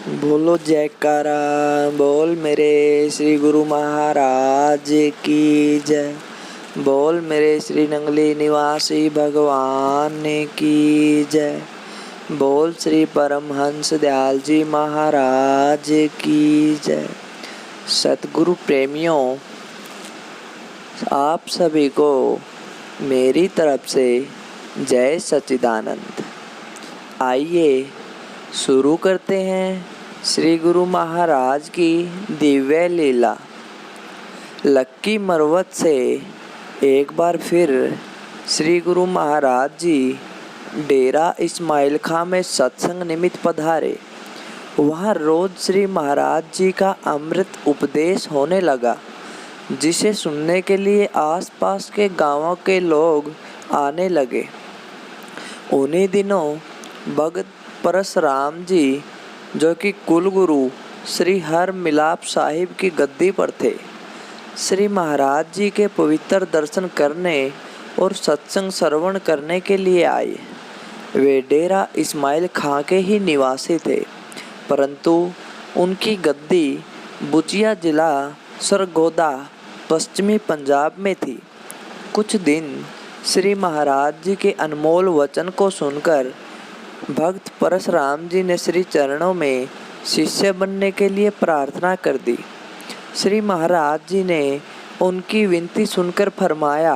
बोलो जयकारा बोल मेरे श्री गुरु महाराज की जय। बोल मेरे श्री नंगली निवासी भगवान की जय। बोल श्री परमहंस दयाल जी महाराज की जय। सतगुरु प्रेमियों, आप सभी को मेरी तरफ से जय सच्चिदानंद। आइए शुरू करते हैं श्री गुरु महाराज की दिव्य लीला। लक्की मरवत से एक बार फिर श्री गुरु महाराज जी डेरा इस्माइल खां में सत्संग निमित्त पधारे। वहाँ रोज श्री महाराज जी का अमृत उपदेश होने लगा, जिसे सुनने के लिए आसपास के गांवों के लोग आने लगे। उन्हीं दिनों भगत परशुराम जी, जो कि कुलगुरु श्री हर मिलाप साहिब की गद्दी पर थे, श्री महाराज जी के पवित्र दर्शन करने और सत्संग श्रवण करने के लिए आए। वे डेरा इस्माइल खां के ही निवासी थे, परंतु उनकी गद्दी बुचिया जिला सरगोदा पश्चिमी पंजाब में थी। कुछ दिन श्री महाराज जी के अनमोल वचन को सुनकर भक्त परशुराम जी ने श्री चरणों में शिष्य बनने के लिए प्रार्थना कर दी। श्री महाराज जी ने उनकी विनती सुनकर फरमाया,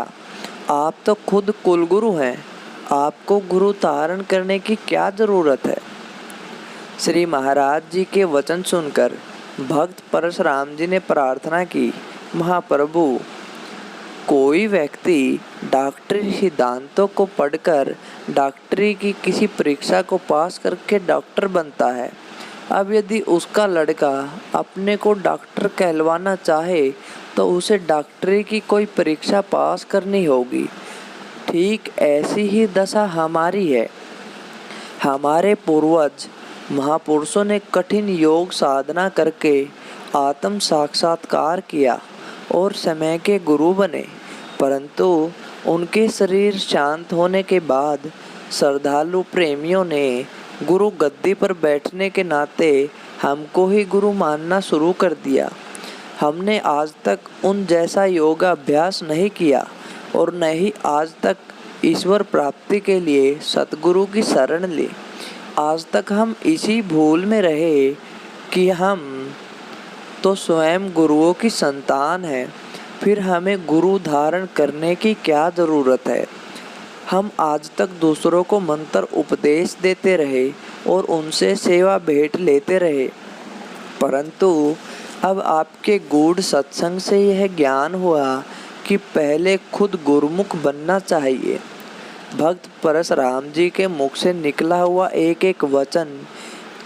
आप तो खुद कुलगुरु हैं, आपको गुरु धारण करने की क्या ज़रूरत है। श्री महाराज जी के वचन सुनकर भक्त परशुराम जी ने प्रार्थना की, महाप्रभु, कोई व्यक्ति डॉक्टरी सिद्धांतों को पढ़कर डॉक्टरी की किसी परीक्षा को पास करके डॉक्टर बनता है। अब यदि उसका लड़का अपने को डॉक्टर कहलवाना चाहे तो उसे डॉक्टरी की कोई परीक्षा पास करनी होगी। ठीक ऐसी ही दशा हमारी है। हमारे पूर्वज महापुरुषों ने कठिन योग साधना करके आत्म साक्षात्कार किया और समय के गुरु बने, परंतु उनके शरीर शांत होने के बाद श्रद्धालु प्रेमियों ने गुरु गद्दी पर बैठने के नाते हमको ही गुरु मानना शुरू कर दिया। हमने आज तक उन जैसा योगा अभ्यास नहीं किया और न ही आज तक ईश्वर प्राप्ति के लिए सतगुरु की शरण ली। आज तक हम इसी भूल में रहे कि हम तो स्वयं गुरुओं की संतान हैं, फिर हमें गुरु धारण करने की क्या ज़रूरत है। हम आज तक दूसरों को मंत्र उपदेश देते रहे और उनसे सेवा भेंट लेते रहे, परंतु अब आपके गूढ़ सत्संग से यह ज्ञान हुआ कि पहले खुद गुरुमुख बनना चाहिए। भक्त परशुराम जी के मुख से निकला हुआ एक एक वचन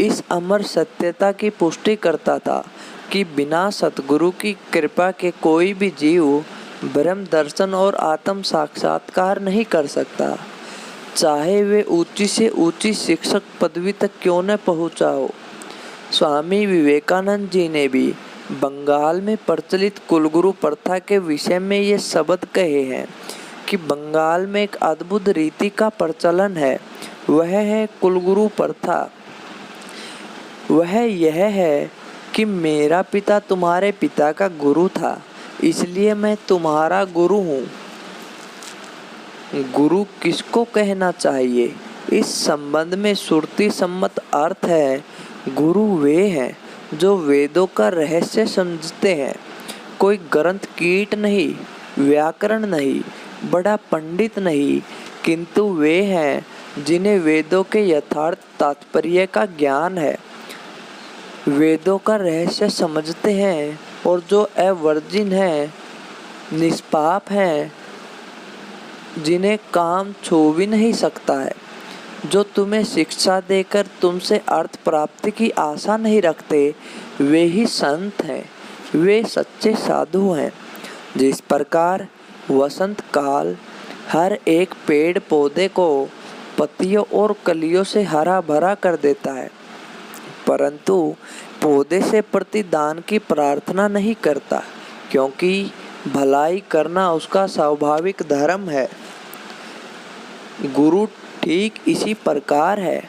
इस अमर सत्यता की पुष्टि करता था कि बिना सतगुरु की कृपा के कोई भी जीव ब्रह्म दर्शन और आत्म साक्षात्कार नहीं कर सकता, चाहे वे ऊंची से ऊंची शिक्षक पदवी तक क्यों न पहुंचा हो। स्वामी विवेकानंद जी ने भी बंगाल में प्रचलित कुलगुरु प्रथा के विषय में ये शब्द कहे हैं कि बंगाल में एक अद्भुत रीति का प्रचलन है, वह है कुलगुरु प्रथा। वह यह है कि मेरा पिता तुम्हारे पिता का गुरु था, इसलिए मैं तुम्हारा गुरु हूँ। गुरु किसको कहना चाहिए, इस संबंध में श्रुति सम्मत अर्थ है, गुरु वे हैं जो वेदों का रहस्य समझते हैं। कोई ग्रंथ कीट नहीं, व्याकरण नहीं, बड़ा पंडित नहीं, किंतु वे हैं जिन्हें वेदों के यथार्थ तात्पर्य का ज्ञान है, वेदों का रहस्य समझते हैं और जो अवर्जिन है, निष्पाप हैं, जिन्हें काम छू भी नहीं सकता है, जो तुम्हें शिक्षा देकर तुमसे अर्थ प्राप्ति की आशा नहीं रखते, वे ही संत हैं, वे सच्चे साधु हैं। जिस प्रकार वसंत काल हर एक पेड़ पौधे को पत्तियों और कलियों से हरा भरा कर देता है, परंतु पौधे से प्रतिदान की प्रार्थना नहीं करता, क्योंकि भलाई करना उसका स्वाभाविक धर्म है। गुरु ठीक इसी प्रकार है।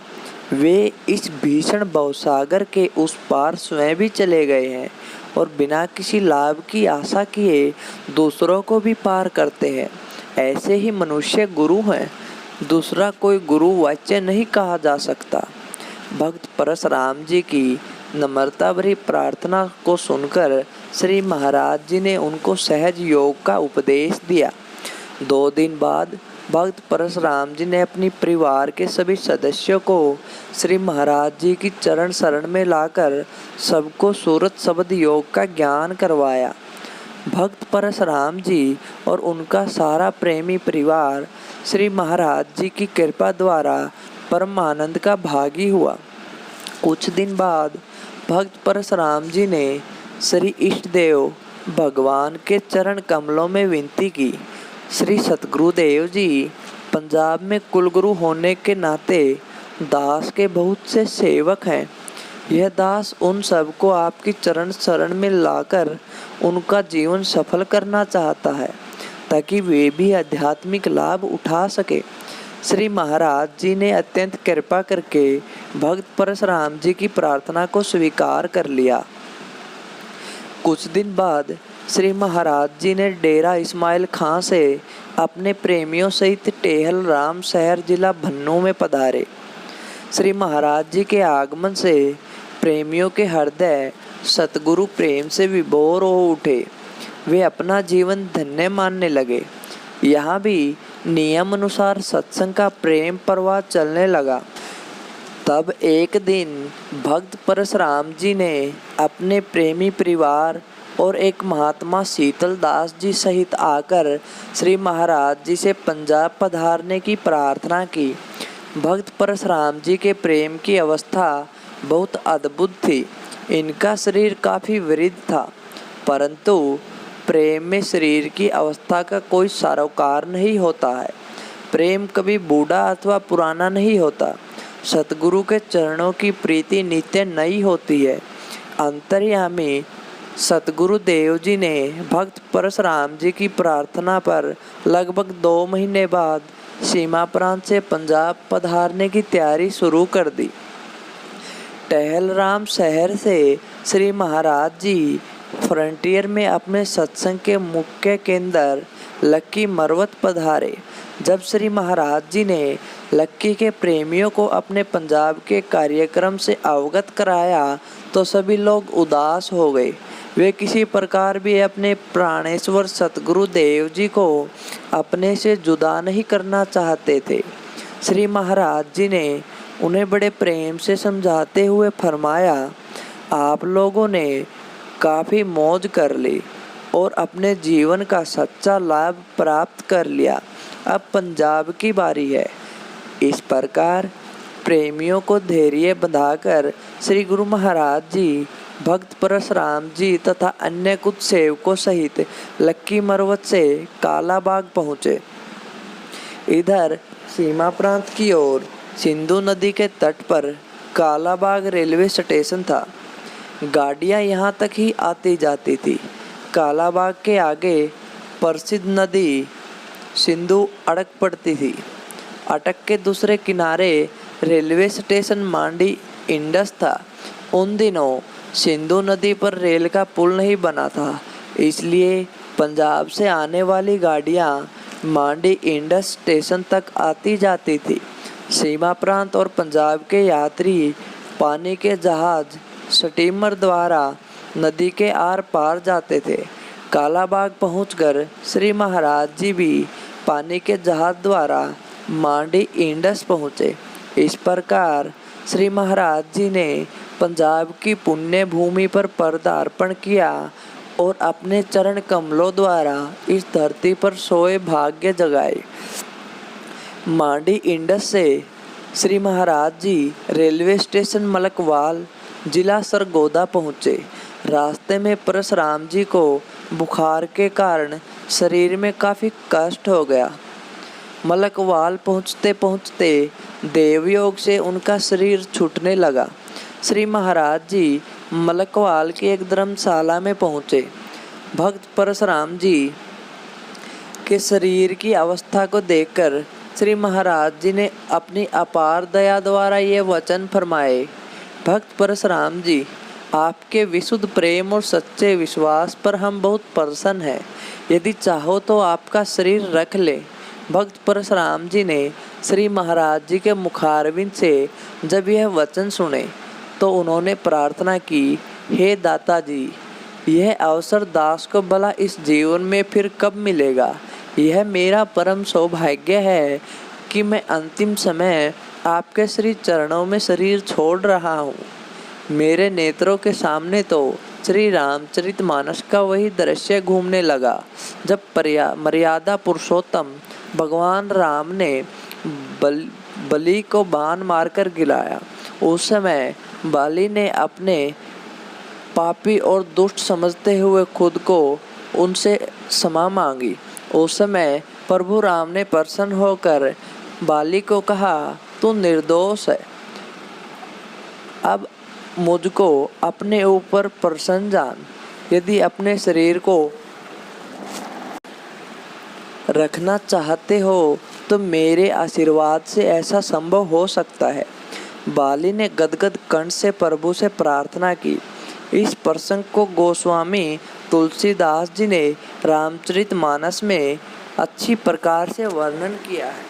वे इस भीषण भवसागर के उस पार स्वयं भी चले गए हैं और बिना किसी लाभ की आशा किए दूसरों को भी पार करते हैं। ऐसे ही मनुष्य गुरु हैं। दूसरा कोई गुरु वाच्य नहीं कहा जा सकता। भक्त परशुराम जी की नम्रता भरी प्रार्थना को सुनकर श्री महाराज जी ने उनको सहज योग का उपदेश दिया। 2 दिन बाद भक्त परशुराम जी ने अपनी परिवार के सभी सदस्यों को श्री महाराज जी की चरण शरण में लाकर सबको सूरत शब्द योग का ज्ञान करवाया। भक्त परशुराम जी और उनका सारा प्रेमी परिवार श्री महाराज जी की कृपा द्वारा परम आनंद का भागी हुआ। कुछ दिन बाद भक्त परशुराम जी ने श्री इष्ट देव भगवान के चरण कमलों में विनती की। श्री सतगुरुदेव जी पंजाब में कुलगुरु होने के नाते दास के बहुत से सेवक हैं। यह दास उन सबको आपकी चरण शरण में लाकर उनका जीवन सफल करना चाहता है ताकि वे भी आध्यात्मिक लाभ उठा सके। श्री महाराज जी ने अत्यंत कृपा करके भक्त परशुराम जी की प्रार्थना को स्वीकार कर लिया। कुछ दिन बाद श्री महाराज जी ने डेरा इस्माइल खां से अपने प्रेमियों सहित टेहल राम शहर जिला भन्नू में पधारे। श्री महाराज जी के आगमन से प्रेमियों के हृदय सतगुरु प्रेम से विभोर हो उठे। वे अपना जीवन धन्य मानने लगे। यहाँ भी नियम अनुसार सत्संग का प्रेम प्रवाह चलने लगा। तब एक दिन भक्त परशुराम जी ने अपने प्रेमी परिवार और एक महात्मा शीतल दास जी सहित आकर श्री महाराज जी से पंजाब पधारने की प्रार्थना की। भक्त परशुराम जी के प्रेम की अवस्था बहुत अद्भुत थी। इनका शरीर काफ़ी वृद्ध था, परंतु प्रेम में शरीर की अवस्था का कोई सरोकार नहीं होता है। प्रेम कभी बूढ़ा अथवा पुराना नहीं होता। सतगुरु के चरणों की प्रीति नित्य नई होती है। अंतर्यामी सतगुरु देव जी ने भक्त परशुराम जी की प्रार्थना पर लगभग 2 महीने बाद सीमा प्रांत से पंजाब पधारने की तैयारी शुरू कर दी। टहल राम शहर से श्री महाराज जी फ्रंटियर में अपने सत्संग के मुख्य केंद्र लक्की मरवत पधारे। जब श्री महाराज जी ने लक्की के प्रेमियों को अपने पंजाब के कार्यक्रम से अवगत कराया तो सभी लोग उदास हो गए। वे किसी प्रकार भी अपने प्राणेश्वर सतगुरु देव जी को अपने से जुदा नहीं करना चाहते थे। श्री महाराज जी ने उन्हें बड़े प्रेम से समझाते हुए फरमाया, आप लोगों ने काफ़ी मौज कर ली और अपने जीवन का सच्चा लाभ प्राप्त कर लिया। अब पंजाब की बारी है। इस प्रकार प्रेमियों को धैर्य बंधाकर श्री गुरु महाराज जी भक्त परशुराम जी तथा अन्य कुछ सेवकों सहित लक्की मरवत से कालाबाग पहुँचे। इधर सीमा प्रांत की ओर सिंधु नदी के तट पर कालाबाग रेलवे स्टेशन था। गाड़ियाँ यहाँ तक ही आती जाती थी। कालाबाग के आगे प्रसिद्ध नदी सिंधु अटक पड़ती थी। अटक के दूसरे किनारे रेलवे स्टेशन मांडी इंडस था। उन दिनों सिंधु नदी पर रेल का पुल नहीं बना था, इसलिए पंजाब से आने वाली गाड़ियाँ मांडी इंडस स्टेशन तक आती जाती थी। सीमा प्रांत और पंजाब के यात्री पानी के जहाज स्टीमर द्वारा नदी के आर पार जाते थे। कालाबाग पहुंचकर श्री महाराज जी भी पानी के जहाज द्वारा मांडी इंडस पहुँचे। इस प्रकार श्री महाराज जी ने पंजाब की पुण्य भूमि पर पदार्पण किया और अपने चरण कमलों द्वारा इस धरती पर सोए भाग्य जगाए। मांडी इंडस से श्री महाराज जी रेलवे स्टेशन मलकवाल जिला सरगोदा पहुँचे। रास्ते में परशुराम जी को बुखार के कारण शरीर में काफ़ी कष्ट हो गया। मलकवाल पहुँचते पहुँचते देवयोग से उनका शरीर छूटने लगा। श्री महाराज जी मलकवाल की एक धर्मशाला में पहुँचे। भक्त परशुराम जी के शरीर की अवस्था को देखकर श्री महाराज जी ने अपनी अपार दया द्वारा ये वचन फरमाए, भक्त परशुराम जी, आपके विशुद्ध प्रेम और सच्चे विश्वास पर हम बहुत प्रसन्न हैं। यदि चाहो तो आपका शरीर रख ले। भक्त परशुराम जी ने श्री महाराज जी के मुखारविंद से जब यह वचन सुने तो उन्होंने प्रार्थना की, हे दाता जी, यह अवसर दास को भला इस जीवन में फिर कब मिलेगा। यह मेरा परम सौभाग्य है कि मैं अंतिम समय आपके श्री चरणों में शरीर छोड़ रहा हूँ। मेरे नेत्रों के सामने तो श्री रामचरितमानस का वही दृश्य घूमने लगा जब मर्यादा पुरुषोत्तम भगवान राम ने बलि को बाण मारकर गिराया। उस समय बाली ने अपने पापी और दुष्ट समझते हुए खुद को उनसे क्षमा मांगी। उस समय प्रभु राम ने प्रसन्न होकर बाली को कहा, तू निर्दोष है, अब मुझको अपने ऊपर प्रसन्न जान। यदि अपने शरीर को रखना चाहते हो तो मेरे आशीर्वाद से ऐसा संभव हो सकता है। बाली ने गदगद कंठ से प्रभु से प्रार्थना की। इस प्रसंग को गोस्वामी तुलसीदास जी ने रामचरितमानस में अच्छी प्रकार से वर्णन किया है।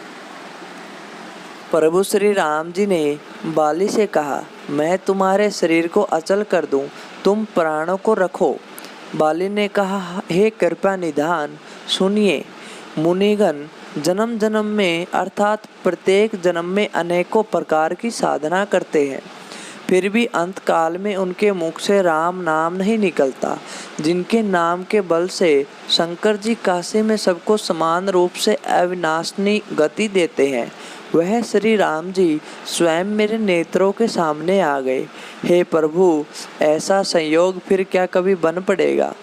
प्रभु श्री राम जी ने बाली से कहा, मैं तुम्हारे शरीर को अचल कर दूं, तुम प्राणों को रखो। बाली ने कहा, हे कृपा निधान, सुनिए। मुनिगण जन्म जन्म में अर्थात प्रत्येक जन्म में अनेकों प्रकार की साधना करते हैं, फिर भी अंत काल में उनके मुख से राम नाम नहीं निकलता। जिनके नाम के बल से शंकर जी काशी में सबको समान रूप से अविनाशनी गति देते हैं, वह श्री राम जी स्वयं मेरे नेत्रों के सामने आ गए। हे प्रभु, ऐसा संयोग फिर क्या कभी बन पड़ेगा।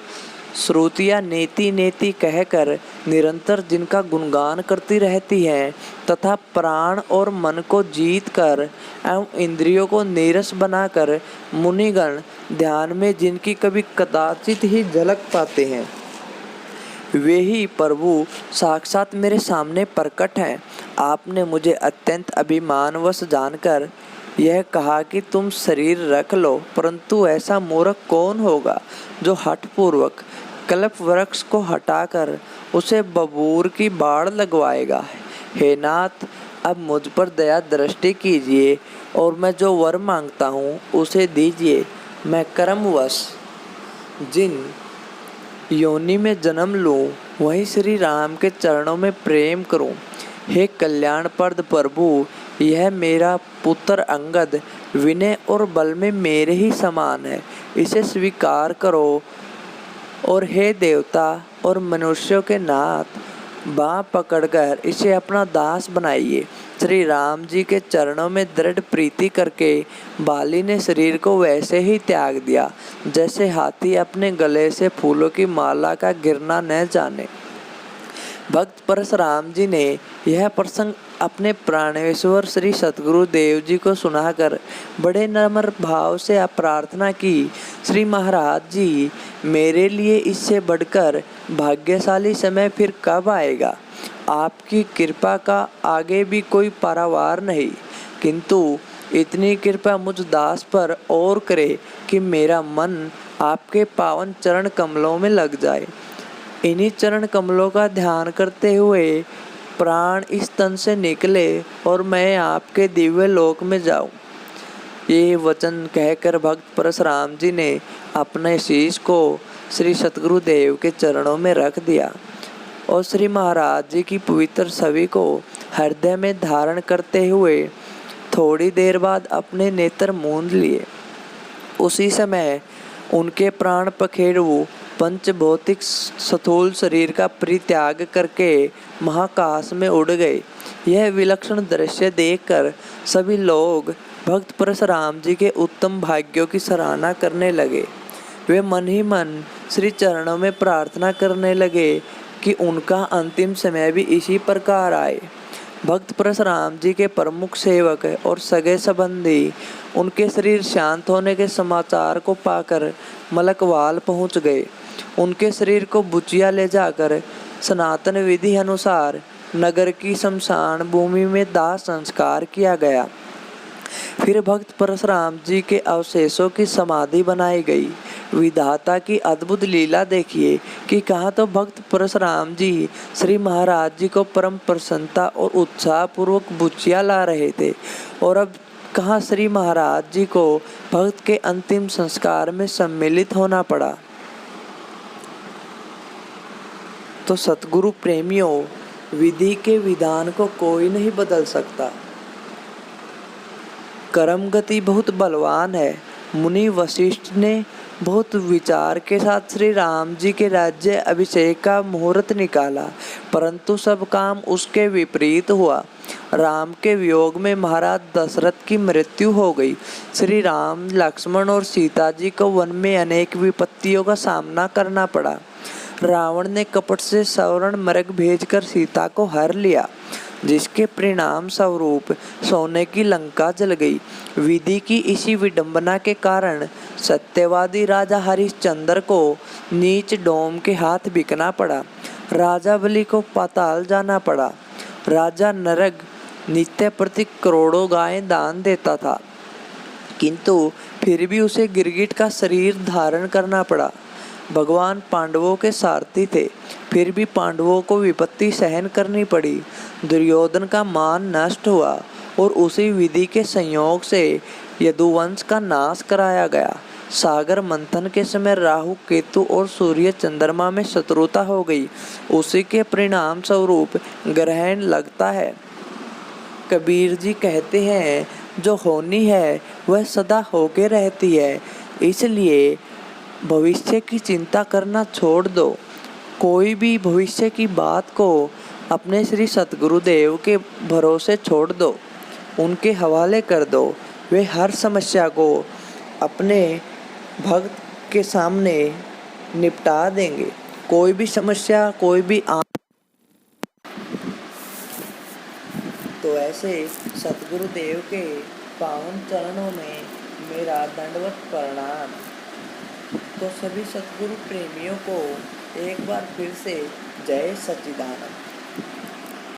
श्रुतियाँ नेति नेति कहकर निरंतर जिनका गुणगान करती रहती हैं तथा प्राण और मन को जीत कर एवं इंद्रियों को नीरस बनाकर मुनिगण ध्यान में जिनकी कभी कदाचित ही झलक पाते हैं, वे ही प्रभु साक्षात मेरे सामने प्रकट हैं। आपने मुझे अत्यंत अभिमानवश जानकर यह कहा कि तुम शरीर रख लो, परंतु ऐसा मूर्ख कौन होगा जो हठपूर्वक कल्प वृक्ष को हटाकर उसे बबूर की बाड़ लगवाएगा। हे नाथ, अब मुझ पर दया दृष्टि कीजिए और मैं जो वर मांगता हूँ उसे दीजिए। मैं कर्मवश जिन योनि में जन्म लूँ वहीं श्री राम के चरणों में प्रेम करूँ। हे कल्याणप्रद प्रभु, यह मेरा पुत्र अंगद विनय और बल में मेरे ही समान है, इसे स्वीकार करो। और हे देवता और मनुष्यों के नाथ, बाँह पकड़कर इसे अपना दास बनाइए। श्री राम जी के चरणों में दृढ़ प्रीति करके बाली ने शरीर को वैसे ही त्याग दिया जैसे हाथी अपने गले से फूलों की माला का गिरना न जाने। भक्त परशुराम जी ने यह प्रसंग अपने प्राणेश्वर श्री सतगुरु देव जी को सुनाकर बड़े नम्र भाव से प्रार्थना की, श्री महाराज जी, मेरे लिए इससे बढ़कर भाग्यशाली समय फिर कब आएगा। आपकी कृपा का आगे भी कोई पारावार नहीं, किंतु इतनी कृपा मुझ दास पर और करे कि मेरा मन आपके पावन चरण कमलों में लग जाए। इन्हीं चरण कमलों का ध्यान करते हुए प्राण इस तन से निकले और मैं आपके दिव्य लोक में जाऊं। ये वचन कहकर भक्त परशुराम जी ने अपने शीश को श्री सतगुरु देव के चरणों में रख दिया और श्री महाराज जी की पवित्र छवि को हृदय में धारण करते हुए थोड़ी देर बाद अपने नेत्र मूंद लिए। उसी समय उनके प्राण पखेरु पंचभौतिक स्थूल शरीर का परित्याग करके महाकाश में उड़ गए। यह विलक्षण दृश्य देखकर सभी लोग भक्त परशुराम जी के उत्तम भाग्यों की सराहना करने लगे। वे मन ही मन श्री चरणों में प्रार्थना करने लगे कि उनका अंतिम समय भी इसी प्रकार आए। भक्त परशुराम जी के प्रमुख सेवक और सगे संबंधी उनके शरीर शांत होने के समाचार को पाकर मलकवाल पहुंच गए। उनके शरीर को बुचिया ले जाकर सनातन विधि अनुसार नगर की शमशान भूमि में दाह संस्कार किया गया। फिर भक्त परशुराम जी के अवशेषों की समाधि बनाई गई। विधाता की अद्भुत लीला देखिए कि कहाँ तो भक्त परशुराम जी श्री महाराज जी को परम प्रसन्नता और उत्साह पूर्वक बुचिया ला रहे थे, और अब कहाँ श्री महाराज जी को भक्त के अंतिम संस्कार में सम्मिलित होना पड़ा। तो सतगुरु प्रेमियों, विधि के विधान को कोई नहीं बदल सकता। कर्म गति बहुत बलवान है। मुनि वशिष्ठ ने बहुत विचार के साथ श्री राम जी के राज्य अभिषेक का मुहूर्त निकाला, परंतु सब काम उसके विपरीत हुआ। राम के वियोग में महाराज दशरथ की मृत्यु हो गई। श्री राम, लक्ष्मण और सीता जी को वन में अनेक विपत्तियों का सामना करना पड़ा। रावण ने कपट से स्वर्ण मृग भेजकर सीता को हर लिया, जिसके परिणाम स्वरूप सोने की लंका जल गई। विधि की इसी विडंबना के कारण सत्यवादी राजा हरिश्चंद्र को नीच डोम के हाथ बिकना पड़ा। राजा बलि को पाताल जाना पड़ा। राजा नरग नित्य प्रति करोड़ों गायें दान देता था, किंतु फिर भी उसे गिरगिट का शरीर धारण करना पड़ा। भगवान पांडवों के सारथी थे, फिर भी पांडवों को विपत्ति सहन करनी पड़ी। दुर्योधन का मान नष्ट हुआ और उसी विधि के संयोग से यदुवंश का नाश कराया गया। सागर मंथन के समय राहु, केतु और सूर्य चंद्रमा में शत्रुता हो गई। उसी के परिणाम स्वरूप ग्रहण लगता है। कबीर जी कहते हैं, जो होनी है वह सदा होके रहती है, इसलिए भविष्य की चिंता करना छोड़ दो। कोई भी भविष्य की बात को अपने श्री सतगुरुदेव के भरोसे छोड़ दो, उनके हवाले कर दो। वे हर समस्या को अपने भक्त के सामने निपटा देंगे। कोई भी समस्या, कोई भी तो ऐसे सतगुरुदेव के पावन चरणों में मेरा दंडवत प्रणाम। तो सभी सतगुरु प्रेमियों को एक बार फिर से जय सच्चिदानंद।